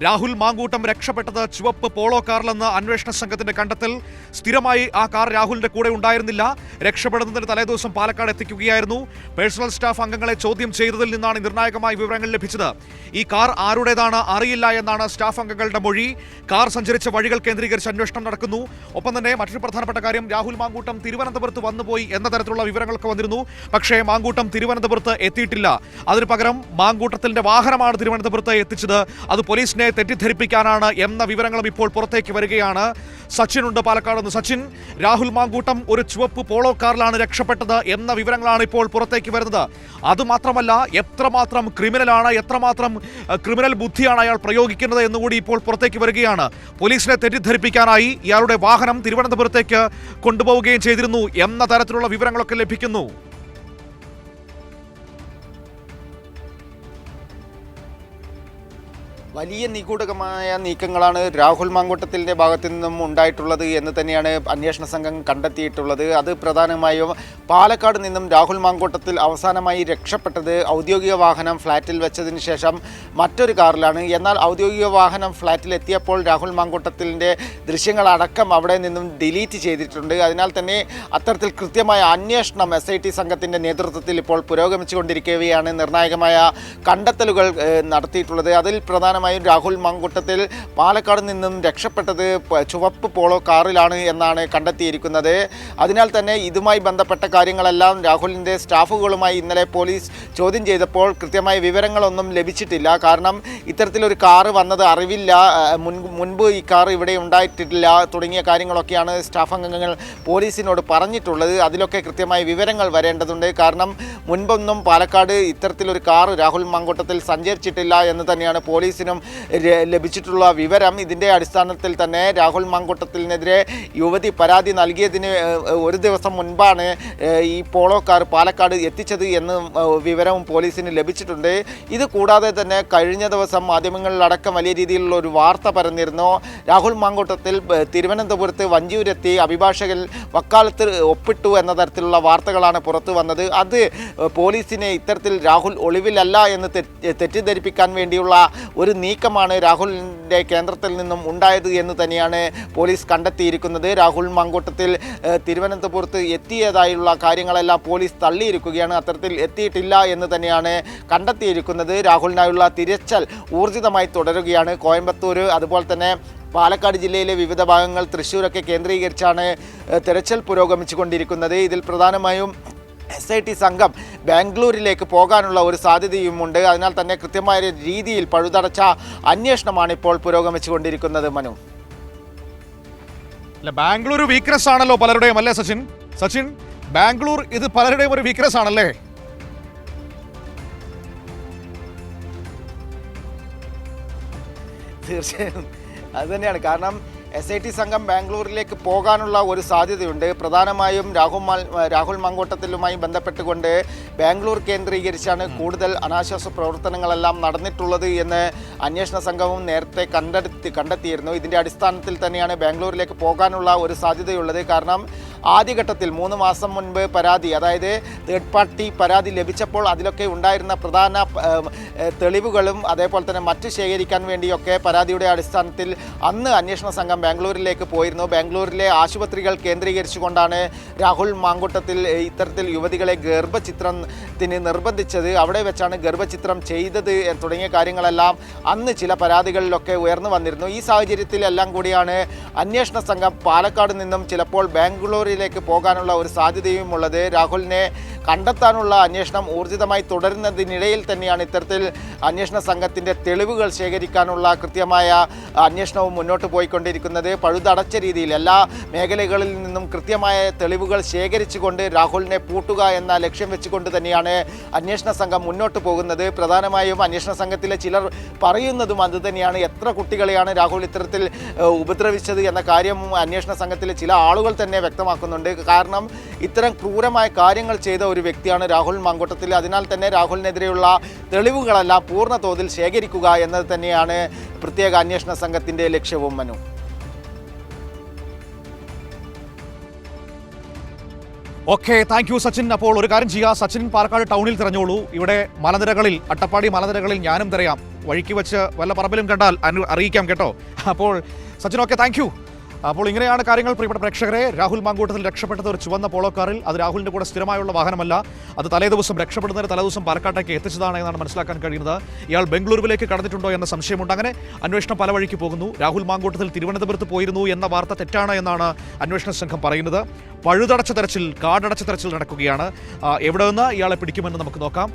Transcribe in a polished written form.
രാഹുൽ മാങ്കൂട്ടം രക്ഷപ്പെട്ടത് ചുവപ്പ് പോളോ കാറിലെന്ന് അന്വേഷണ സംഘത്തിന്റെ കണ്ടെത്തൽ. സ്ഥിരമായി ആ കാർ രാഹുലിന്റെ കൂടെ ഉണ്ടായിരുന്നില്ല. രക്ഷപ്പെടുന്നതിന് തലേദിവസം പാലക്കാട് എത്തിക്കുകയായിരുന്നു. പേഴ്സണൽ സ്റ്റാഫ് അംഗങ്ങളെ ചോദ്യം ചെയ്തതിൽ നിന്നാണ് നിർണായകമായ വിവരങ്ങൾ ലഭിച്ചത്. ഈ കാർ ആരുടേതാണ് അറിയില്ല എന്നാണ് സ്റ്റാഫ് അംഗങ്ങളുടെ മൊഴി. കാർ സഞ്ചരിച്ച വഴികൾ കേന്ദ്രീകരിച്ച് അന്വേഷണം നടക്കുന്നു. ഒപ്പം തന്നെ മറ്റൊരു പ്രധാനപ്പെട്ട കാര്യം, രാഹുൽ മാങ്കൂട്ടം തിരുവനന്തപുരത്ത് വന്നുപോയി എന്ന തരത്തിലുള്ള വിവരങ്ങളൊക്കെ വന്നിരുന്നു. പക്ഷേ മാങ്കൂട്ടം തിരുവനന്തപുരത്ത് എത്തിയിട്ടില്ല. അതിന് പകരം മാങ്കൂട്ടത്തിന്റെ വാഹനമാണ് തിരുവനന്തപുരത്ത് എത്തിച്ചത്. അത് പോലീസിനെ തെറ്റിദ്ധരിപ്പിക്കാനാണ് എന്ന വിവരങ്ങളും ഇപ്പോൾ പുറത്തേക്ക് വരികയാണ്. സച്ചിൻ ഉണ്ട് പാലക്കാട് നിന്ന്. സച്ചിൻ, രാഹുൽ മാങ്കൂട്ടം ഒരു ചുവപ്പ് പോളോ കാറിലാണ് രക്ഷപ്പെട്ടത് എന്ന വിവരങ്ങളാണ് ഇപ്പോൾ പുറത്തേക്ക് വരുന്നത്. അതുമാത്രമല്ല, എത്രമാത്രം ക്രിമിനലാണ്, എത്രമാത്രം ക്രിമിനൽ ബുദ്ധിയാണ് അയാൾ പ്രയോഗിക്കുന്നത് എന്നുകൂടി ഇപ്പോൾ പുറത്തേക്ക് വരികയാണ്. പോലീസിനെ തെറ്റിദ്ധരിപ്പിക്കാനായി ഇയാളുടെ വാഹനം തിരുവനന്തപുരത്തേക്ക് കൊണ്ടുപോവുകയും ചെയ്തിരുന്നു എന്ന തരത്തിലുള്ള വിവരങ്ങളൊക്കെ ലഭിക്കുന്നു. വലിയ നിഗൂഢമായ നീക്കങ്ങളാണ് രാഹുൽ മാങ്കൂട്ടത്തിൻ്റെ ഭാഗത്തു നിന്നും ഉണ്ടായിട്ടുള്ളത് എന്ന് തന്നെയാണ് അന്വേഷണ സംഘം കണ്ടെത്തിയിട്ടുള്ളത്. അത് പ്രധാനമായും പാലക്കാട് നിന്നും രാഹുൽ മാങ്കൂട്ടത്തിൽ അവസാനമായി രക്ഷപ്പെട്ടത് ഔദ്യോഗിക വാഹനം ഫ്ലാറ്റിൽ വെച്ചതിന് ശേഷം മറ്റൊരു കാറിലാണ്. എന്നാൽ ഔദ്യോഗിക വാഹനം ഫ്ലാറ്റിൽ എത്തിയപ്പോൾ രാഹുൽ മാങ്കൂട്ടത്തിൻ്റെ ദൃശ്യങ്ങളടക്കം അവിടെ നിന്നും ഡിലീറ്റ് ചെയ്തിട്ടുണ്ട്. അതിനാൽ തന്നെ അത്തരത്തിൽ കൃത്യമായ അന്വേഷണം SIT സംഘത്തിൻ്റെ നേതൃത്വത്തിൽ ഇപ്പോൾ പുരോഗമിച്ചുകൊണ്ടിരിക്കുകയാണ്. നിർണായകമായ കണ്ടെത്തലുകൾ നടത്തിയിട്ടുള്ളത്. അതിൽ പ്രധാനമായും രാഹുൽ മാങ്കൂട്ടത്തിൽ പാലക്കാട് നിന്നും രക്ഷപ്പെട്ടത് ചുവപ്പ് പോളോ കാറിലാണ് എന്നാണ് കണ്ടെത്തിയിരിക്കുന്നത്. അതിനാൽ തന്നെ ഇതുമായി ബന്ധപ്പെട്ട കാര്യങ്ങളെല്ലാം രാഹുലിൻ്റെ സ്റ്റാഫുകളുമായി ഇന്നലെ പോലീസ് ചോദ്യം ചെയ്തപ്പോൾ കൃത്യമായ വിവരങ്ങളൊന്നും ലഭിച്ചിട്ടില്ല. കാരണം ഇത്തരത്തിലൊരു കാറ് വന്നത് അറിവില്ല, മുൻപ് ഈ കാർ ഇവിടെ ഉണ്ടായിട്ടില്ല തുടങ്ങിയ കാര്യങ്ങളൊക്കെയാണ് സ്റ്റാഫ് അംഗങ്ങൾ പോലീസിനോട് പറഞ്ഞിട്ടുള്ളത്. അതിലൊക്കെ കൃത്യമായ വിവരങ്ങൾ വരേണ്ടതുണ്ട്. കാരണം മുൻപൊന്നും പാലക്കാട് ഇത്തരത്തിലൊരു കാർ രാഹുൽ മാങ്കൂട്ടത്തിൽ സഞ്ചരിച്ചിട്ടില്ല എന്ന് തന്നെയാണ് പോലീസിനും ലഭിച്ചിട്ടുള്ള വിവരം. ഇതിൻ്റെ അടിസ്ഥാനത്തിൽ തന്നെ രാഹുൽ മാങ്കൂട്ടത്തിനെതിരെ യുവതി പരാതി നൽകിയതിന് ഒരു ദിവസം മുൻപാണ് ഈ പോളോ കാർ പാലക്കാട് എത്തിച്ചത് എന്ന് വിവരവും പോലീസിന് ലഭിച്ചിട്ടുണ്ട്. ഇത് കൂടാതെ തന്നെ കഴിഞ്ഞ ദിവസം മാധ്യമങ്ങളിലടക്കം വലിയ രീതിയിലുള്ള ഒരു വാർത്ത പരന്നിരുന്നു. രാഹുൽ മാങ്കൂട്ടത്തിൽ തിരുവനന്തപുരത്ത് വഞ്ചിയൂരെത്തി അഭിഭാഷകൻ വക്കാലത്ത് ഒപ്പിട്ടു എന്ന തരത്തിലുള്ള വാർത്തകളാണ് പുറത്തു വന്നത്. അത് പോലീസിനെ ഇത്തരത്തിൽ രാഹുൽ ഒളിവിലല്ല എന്ന് തെറ്റിദ്ധരിപ്പിക്കാൻ വേണ്ടിയുള്ള ഒരു നീക്കമാണ് രാഹുലിൻ്റെ കേന്ദ്രത്തിൽ നിന്നും ഉണ്ടായത് എന്ന് തന്നെയാണ് പോലീസ് കണ്ടെത്തിയിരിക്കുന്നത്. രാഹുൽ മാങ്കൂട്ടത്തിൽ തിരുവനന്തപുരത്ത് എത്തിയതായുള്ള കാര്യങ്ങളെല്ലാം പോലീസ് തള്ളിയിരിക്കുകയാണ്. അത്തരത്തിൽ എത്തിയിട്ടില്ല എന്ന് തന്നെയാണ് കണ്ടെത്തിയിരിക്കുന്നത്. രാഹുലിനായുള്ള തിരച്ചിൽ ഊർജിതമായി തുടരുകയാണ്. കോയമ്പത്തൂർ, അതുപോലെ തന്നെ പാലക്കാട് ജില്ലയിലെ വിവിധ ഭാഗങ്ങൾ, തൃശ്ശൂരൊക്കെ കേന്ദ്രീകരിച്ചാണ് തിരച്ചിൽ പുരോഗമിച്ചുകൊണ്ടിരിക്കുന്നത്. ഇതിൽ പ്രധാനമായും SIT സംഘം ബാംഗ്ലൂരിലേക്ക് പോകാനുള്ള ഒരു സാധ്യതയുമുണ്ട്. അതിനാൽ തന്നെ കൃത്യമായ രീതിയിൽ പഴുതടച്ച അന്വേഷണമാണ് ഇപ്പോൾ പുരോഗമിച്ചുകൊണ്ടിരിക്കുന്നത്. മനു, ബാംഗ്ലൂർ വീക്ക്നെസ് ആണല്ലോ പലരുടെയും, അല്ലേ സച്ചിൻ? ബാംഗ്ലൂർ ഇത് പലരുടെയും ഒരു വീക്ക്നെസ് ആണല്ലേ? തീർച്ചയായും അത് തന്നെയാണ്. കാരണം SIT സംഘം ബാംഗ്ലൂരിലേക്ക് പോകാനുള്ള ഒരു സാധ്യതയുണ്ട്. പ്രധാനമായും രാഹുൽ മാങ്കൂട്ടത്തിലുമായി ബന്ധപ്പെട്ടുകൊണ്ട് ബാംഗ്ലൂർ കേന്ദ്രീകരിച്ചാണ് കൂടുതൽ അനാശാസ്യ പ്രവർത്തനങ്ങളെല്ലാം നടന്നിട്ടുള്ളത് എന്ന് അന്വേഷണ സംഘവും നേരത്തെ കണ്ടെത്തിയിരുന്നു. ഇതിൻ്റെ അടിസ്ഥാനത്തിൽ തന്നെയാണ് ബാംഗ്ലൂരിലേക്ക് പോകാനുള്ള ഒരു സാധ്യതയുള്ളത്. കാരണം ആദ്യഘട്ടത്തിൽ 3 മാസം മുൻപ് പരാതി, അതായത് തേർഡ് പാർട്ടി പരാതി ലഭിച്ചപ്പോൾ അതിലൊക്കെ ഉണ്ടായിരുന്ന പ്രധാന തെളിവുകളും അതേപോലെ തന്നെ മറ്റു ശേഖരിക്കാൻ വേണ്ടിയൊക്കെ പരാതിയുടെ അടിസ്ഥാനത്തിൽ അന്ന് അന്വേഷണ സംഘം ബാംഗ്ലൂരിലേക്ക് പോയിരുന്നു. ബാംഗ്ലൂരിലെ ആശുപത്രികൾ കേന്ദ്രീകരിച്ചുകൊണ്ടാണ് രാഹുൽ മാങ്കൂട്ടത്തിൽ ഇത്തരത്തിൽ യുവതികളെ ഗർഭചിത്രത്തിന് നിർബന്ധിച്ചത്. അവിടെ വെച്ചാണ് ഗർഭചിത്രം ചെയ്തത് തുടങ്ങിയ കാര്യങ്ങളെല്ലാം അന്ന് ചില പരാതികളിലൊക്കെ ഉയർന്നു വന്നിരുന്നു. ഈ സാഹചര്യത്തിലെല്ലാം കൂടിയാണ് അന്വേഷണ സംഘം പാലക്കാട് നിന്നും ചിലപ്പോൾ ബാംഗ്ലൂരിലേക്ക് പോകാനുള്ള ഒരു സാധ്യതയും ഉള്ളത്. രാഹുലിനെ കണ്ടെത്താനുള്ള അന്വേഷണം ഊർജിതമായി തുടരുന്നതിനിടയിൽ തന്നെയാണ് ഇത്തരത്തിൽ അന്വേഷണ സംഘത്തിൻ്റെ തെളിവുകൾ ശേഖരിക്കാനുള്ള കൃത്യമായ അന്വേഷണവും മുന്നോട്ട് പോയിക്കൊണ്ടിരിക്കുന്നത്. പഴുതടച്ച രീതിയിൽ എല്ലാ മേഖലകളിൽ നിന്നും കൃത്യമായ തെളിവുകൾ ശേഖരിച്ചുകൊണ്ട് രാഹുലിനെ പൂട്ടുക എന്ന ലക്ഷ്യം വെച്ചുകൊണ്ട് തന്നെയാണ് അന്വേഷണ സംഘം മുന്നോട്ട് പോകുന്നത്. പ്രധാനമായും അന്വേഷണ സംഘത്തിലെ ചിലർ പറയുന്നതും അത് തന്നെയാണ്. എത്ര കുട്ടികളെയാണ് രാഹുൽ ഇത്തരത്തിൽ ഉപദ്രവിച്ചത് എന്ന കാര്യം അന്വേഷണ സംഘത്തിലെ ചില ആളുകൾ തന്നെ വ്യക്തമാക്കുന്നുണ്ട്. കാരണം ഇത്തരം ക്രൂരമായ കാര്യങ്ങൾ ചെയ്ത ഒരു വ്യക്തിയാണ് രാഹുൽ മാങ്കൂട്ടത്തിൽ. അതിനാൽ തന്നെ രാഹുലിനെതിരെയുള്ള തെളിവുകളെല്ലാം പൂർണ്ണ തോതിൽ ശേഖരിക്കുക എന്നത് തന്നെയാണ് പ്രത്യേക അന്വേഷണ സംഘത്തിൻ്റെ ലക്ഷ്യവും. Manu, okay, thank you Sachin. അപ്പോൾ ഒരു കാര്യം ചെയ്യുക, സച്ചിൻ പാലക്കാട് ടൗണിൽ തിരഞ്ഞോളൂ. ഇവിടെ മലനിരകളിൽ, അട്ടപ്പാടി മലനിരകളിൽ ഞാനും തിരയാം. വഴിക്ക് വെച്ച് വല്ല പറമ്പിലും കണ്ടാൽ അറിയിക്കാം കേട്ടോ. അപ്പോൾ സച്ചിൻ, ഓക്കെ, താങ്ക് യു. അപ്പോൾ ഇങ്ങനെയാണ് കാര്യങ്ങൾ. പ്രിയപ്പെട്ട പ്രേക്ഷകരെ, രാഹുൽ മാങ്കൂട്ടത്തിൽ രക്ഷപ്പെട്ടത് ഒരു ചുവന്ന പോളോ കാറിൽ. അത് രാഹുലിന്റെ കൂടെ സ്ഥിരമായുള്ള വാഹനമല്ല. അത് തലേദിവസം രക്ഷപ്പെടുന്നതിന് തലേദിവസം പാലക്കാട്ടേക്ക് എത്തിച്ചതാണ് എന്നാണ് മനസ്സിലാക്കാൻ കഴിയുന്നത്. ഇയാൾ ബംഗളൂരുവിലേക്ക് കടന്നിട്ടുണ്ടോ എന്ന സംശയമുണ്ട്. അങ്ങനെ അന്വേഷണം പല വഴിക്ക് പോകുന്നു. രാഹുൽ മാങ്കൂട്ടത്തിൽ തിരുവനന്തപുരത്ത് പോയിരുന്നു എന്ന വാർത്ത തെറ്റാണ് എന്നാണ് അന്വേഷണ സംഘം പറയുന്നത്. പഴുതടച്ച തെരച്ചിൽ, കാടടച്ച തെരച്ചിൽ നടക്കുകയാണ്. എവിടെ നിന്ന് ഇയാളെ പിടിക്കുമെന്ന് നമുക്ക് നോക്കാം.